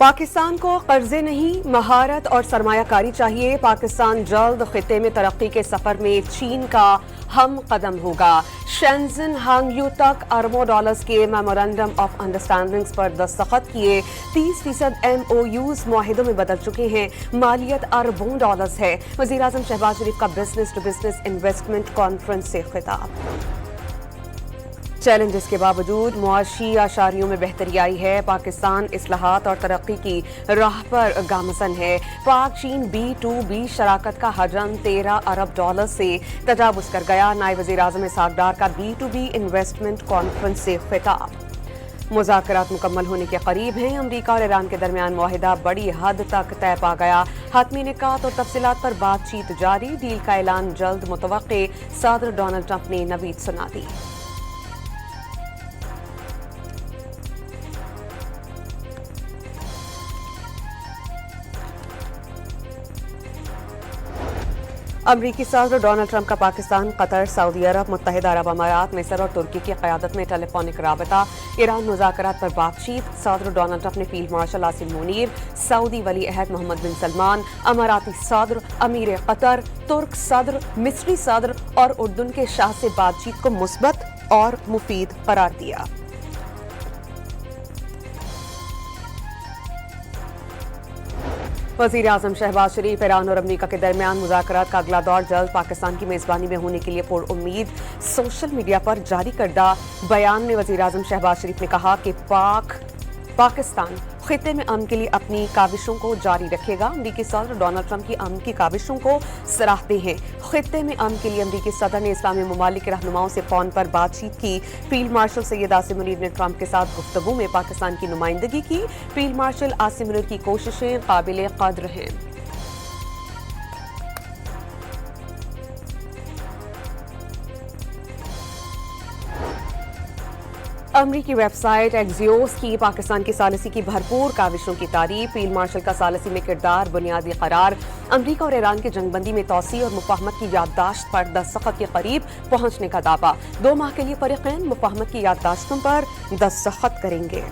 पाकिस्तान को कर्जे नहीं, महारत और सरमायाकारी चाहिए। पाकिस्तान जल्द खिते में तरक्की के सफर में चीन का हम कदम होगा। शेंजन हांगयू तक अरबों डॉलर्स के मेमोरेंडम ऑफ अंडरस्टैंडिंग्स पर दस्तखत किए। 30% MOUs मुआहिदों में बदल चुके हैं। मालियत अरबों डॉलर्स है। वज़ीर आज़म शहबाज शरीफ का business to business investment conference से खिताब। चैलेंजेस के बावजूद मुआशी आशारियों में बेहतरी आई है। पाकिस्तान इस्लाहात और तरक्की की राह पर गामज़न है। पाक चीन B2B शराकत का हजम 13 अरब डॉलर से तजावुज़ कर गया। नायब वज़ीर आज़म इसहाक़ डार का B2B इन्वेस्टमेंट कॉन्फ्रेंस से खिताब। मुज़ाकरात मुकम्मल होने के करीब हैं। अमरीका और ईरान के दरमियान मुआहिदा बड़ी हद तक तय पा गया। हतमी निकात और तफसीलात पर बातचीत जारी। डील का ऐलान जल्द मुतवक्के। सदर डोनाल्ड ट्रंप ने नवीद सुना दी। अमरीकी सदर डोनाल्ड ट्रंप का पाकिस्तान, कतर, सऊदी अरब, मुत्तहिदा अरब अमारात, मिस्र और तुर्की की क़यादत में टेलीफोनिक राबता। ईरान मुज़ाकरात पर बातचीत। सदर डोनाल्ड ट्रंप ने field marshal Asim Munir, Saudi वली अहद मोहम्मद बिन सलमान, अमाराती सदर, अमीर कतर, तुर्क सदर, मिस्री सदर और उर्दन के शाह से बातचीत को मुस्बत और मुफीद करार दिया। वज़ीर आज़म शहबाज शरीफ ईरान और अमरीका के दरमियान मुज़ाकरात का अगला दौर जल्द पाकिस्तान की मेज़बानी में होने के लिए पुरउम्मीद। सोशल मीडिया पर जारी करदा बयान में वज़ीर आज़म शहबाज शरीफ ने कहा कि पाकिस्तान खिते में अमन के लिए अपनी काविशों को जारी रखेगा। अमरीकी सदर डोनाल्ड ट्रंप की अमन की काविशों को सराहते हैं। खिते में अमन के लिए अमरीकी सदर ने इस्लामी ममालिक के रहनुमाओं से फ़ोन पर बातचीत की। फील्ड मार्शल सैयद आसिम मुनीर ने ट्रंप के साथ गुफ्तगू में पाकिस्तान की नुमाइंदगी की। फील्ड मार्शल आसिम मुनीर की कोशिशें काबिल कद्र हैं। अमरीकी वेबसाइट एक्सियोस की पाकिस्तान की सालिसी की भरपूर काविशों की तारीफ। फील्ड मार्शल का सालिसी में किरदार बुनियादी करार। अमरीका और ईरान के जंगबंदी में तोसी और मुफाहमत की याददाश्त पर दस्तखत के करीब पहुंचने का दावा। 2 माह के लिए फरीकैन मुफाहमत की याददाश्तों पर दस्तखत करेंगे।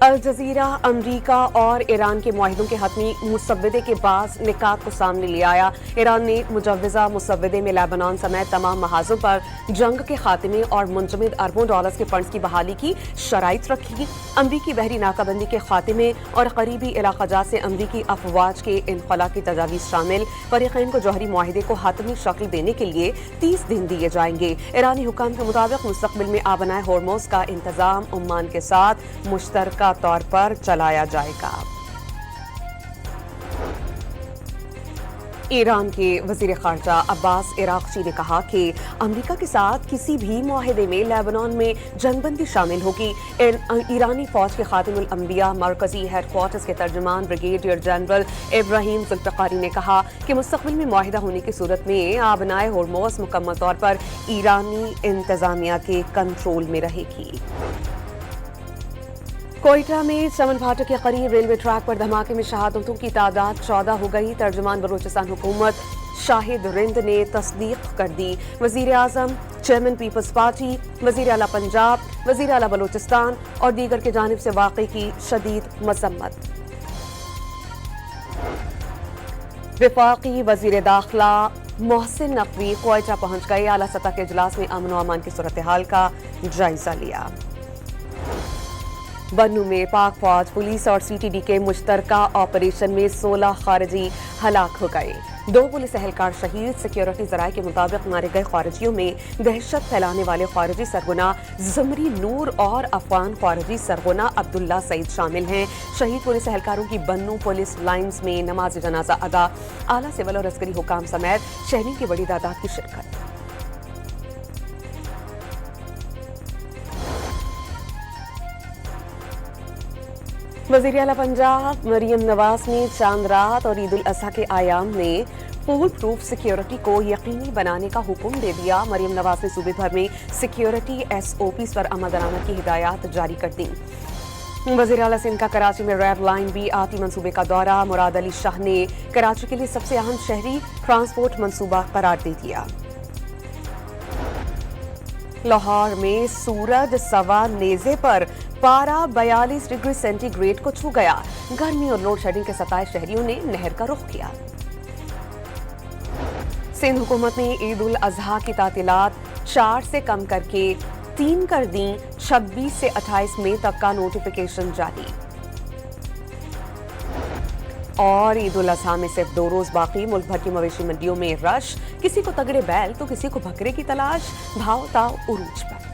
अल जजीरा अमरीका और ईरान के मुआहिदों के हतमी मुसव्वदे के बाद निकात को सामने ले आया। ईरान ने मुजव्वज़ा मुसव्वदे में लेबनान समेत तमाम महाजों पर जंग के खात्मे और मुंजमद अरबों डॉलर्स के फंड्स की बहाली की शराइत रखी। अमरीकी बहरी नाकाबंदी के खात्मे और करीबी इलाक़ाजात से अमरीकी अफवाज के इनखला की तजावीज़ शामिल। फरीक़ैन को जौहरी मुआहिदे को हतमी शक्ल देने के लिए 30 दिन दिए जाएंगे। ईरानी हुकाम के मुताबिक मुस्तक़बिल में आबनाए होर्मुज़ का इंतज़ाम ओमान के साथ मुश्तरका तौर पर चलाया जाएगा। ईरान के वज़ीर ख़ारजा अब्बास इराक़ची ने कहा कि अमरीका के साथ किसी भी मुआहिदे में लेबनान में जंगबंदी शामिल होगी। ईरानी फ़ौज के ख़ातिमुल अंबिया मरकज़ी हेडक्वार्टर्स के तर्जुमान ब्रिगेडियर जनरल इब्राहिम ज़ुल्फ़िक़ारी ने कहा कि मुस्तक़बिल में मुआहिदा होने की सूरत में आबनाए होर्मुज़ मुकम्मल तौर पर ईरानी इंतज़ामिया के कंट्रोल में रहेगी। कोयटा में चमन फाटक के करीब रेलवे ट्रैक पर धमाके में शहादतों की तादाद 14 हो गई। तर्जुमान बलूचिस्तान हुकूमत शाहिद रिंद ने तस्दीक कर दी। वज़ीर आज़म, चेयरमैन पीपल्स पार्टी, वज़ीर आला पंजाब, वज़ीर आला बलूचिस्तान और दीगर की जानिब से वाक़े की शदीद मज़म्मत। वफाकी वज़ीर दाखिला मोहसिन नकवी कोयटा पहुंच गए। आला सतह के इजलास में अमन व अमान की सूरत हाल का जायजा लिया। बन्नू में पाक फौज, पुलिस और CTD के मुश्तरका ऑपरेशन में 16 खारिजी हलाक हो गए। 2 पुलिस एहलकार शहीद। सिक्योरिटी ज़राए के मुताबिक मारे गए खारिजियों में दहशत फैलाने वाले खारिजी सरगना ज़मरी नूर और अफगान खारिजी सरगना अब्दुल्ला सईद शामिल हैं। शहीद पुलिस एहलकारों की बन्नू पुलिस लाइन्स में नमाज जनाजा अदा। आला सिविल और अस्करी हुकाम समेत शहरी की बड़ी तादाद की शिरकत। वज़ीर आला पंजाब मरियम नवाज ने चांद रात और ईद उल अज़हा के आयाम में फूल प्रूफ सिक्योरिटी को यकीनी बनाने का हुक्म दे दिया। मरियम नवाज ने सूबे भर में सिक्योरिटी SOPs पर अमल दरामद की हिदायत जारी कर दी। वज़ीर आला सिंध का कराची में रेड लाइन भी आती मंसूबे का दौरा। मुराद अली शाह ने कराची के लिए सबसे अहम शहरी ट्रांसपोर्ट मंसूबा करार दे दिया। लाहौर में सूरज सवा नेजे पर पारा 42 डिग्री सेंटीग्रेड को छू गया। गर्मी और लोड शेडिंग के 27 शहरियों ने नहर का रुख किया। सिंध हुकूमत ने ईद उल अजहा की तातीलात 4 से कम करके 3 कर दी। 26 से 28 मई तक का नोटिफिकेशन जारी। और ईद उल अजहा में सिर्फ 2 रोज बाकी। मुल्क भर की मवेशी मंडियों में रश, किसी को तगड़े बैल तो किसी को बकरे की तलाश। भाव ताव उरूज पर।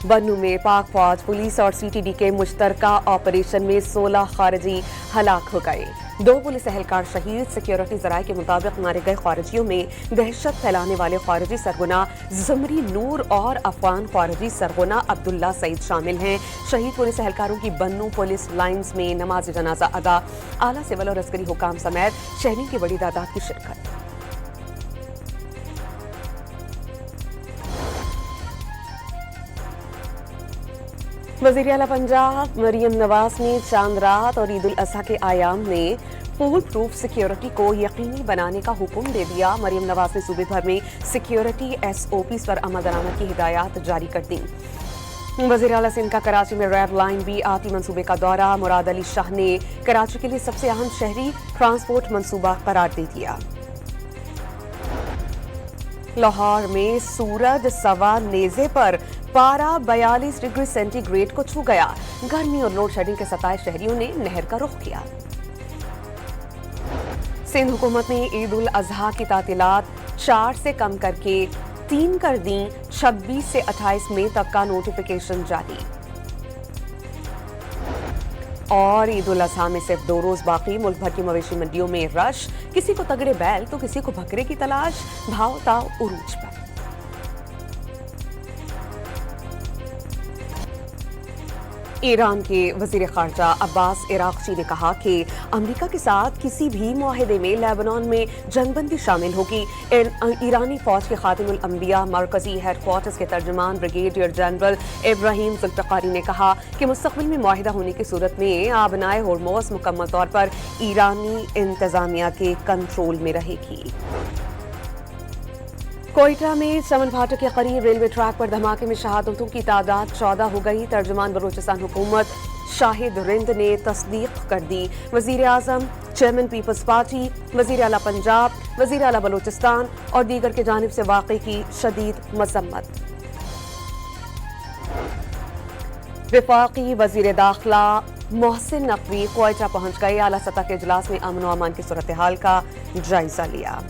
बन्नू में पाक फौज, पुलिस और सीटीडी के मुश्तरका ऑपरेशन में 16 खारिजी हलाक हो गए। 2 पुलिस एहलकार शहीद। सिक्योरिटी जराये के मुताबिक मारे गए खारिजियों में दहशत फैलाने वाले खारिजी सरगना ज़मरी नूर और अफगान खारिजी सरगना अब्दुल्ला सईद शामिल हैं। शहीद पुलिस एहलकारों की बन्नू पुलिस लाइन्स में नमाज जनाजा अदा। आला सिविल और अस्करी हुकाम समेत शहरी की बड़ी तादाद की शिरकत। वज़ीर आला पंजाब मरियम नवाज ने चांद रात और ईद उल अजहा के आयाम में फूल प्रूफ सिक्योरिटी को यकीनी बनाने का हुक्म दे दिया। मरियम नवाज ने सूबे भर में सिक्योरिटी SOPs पर अमल दरामद की हिदायत जारी कर दी। वज़ीर आला सिंध का कराची में रेड लाइन भी आती मंसूबे का दौरा। मुराद अली शाह ने कराची के लिए सबसे अहम शहरी ट्रांसपोर्ट मंसूबा करार दे दिया। लाहौर में सूरज सवा नेजे पर पारा 42 डिग्री सेंटीग्रेड को छू गया। गर्मी और लोड शेडिंग के 27 शहरियों ने नहर का रुख किया। सिंध हुकूमत ने ईद उल अजहा की तातीलात 4 से कम करके 3 कर दी। 26 से 28 मई तक का नोटिफिकेशन जारी। और ईद उल अजहा में सिर्फ 2 रोज बाकी। मुल्क भर की मवेशी मंडियों में रश, किसी को तगड़े बैल तो किसी को बकरे की तलाश। भाव ताव उरूज पर। ईरान के वजीर खारजा अब्बास इराक्ची ने कहा कि अमेरिका के साथ किसी भी मुआहदे में लेबनान में जंगबंदी शामिल होगी। ईरानी फौज के खातिमुल अंबिया मरकजी हेडक्वार्टर्स के तर्जुमान ब्रिगेडियर जनरल इब्राहिम जुल्फिकारी ने कहा कि मुस्तकबिल में मुआहिदा होने की सूरत में आबनाए होर्मुज़ मुकम्मल तौर पर ईरानी इंतजामिया के कंट्रोल में रहेगी। कोयटा में चमन फाटक के करीब रेलवे ट्रैक पर धमाके में शहादतों की तादाद 14 हो गई। तर्जुमान बलूचिस्तान हुकूमत शाहिद रिंद ने तस्दीक कर दी। वजीर आजम, चेयरमैन पीपल्स पार्टी, वजीर आला पंजाब, वजीर आला बलूचिस्तान और दीगर की जानिब से वाक़े की शदीद मज़म्मत। वफाकी वजीर दाखिला मोहसिन नकवी कोयटा पहुंच गए। आला सतह के इजलास में अमन और अमान की सूरत हाल का जायजा लिया।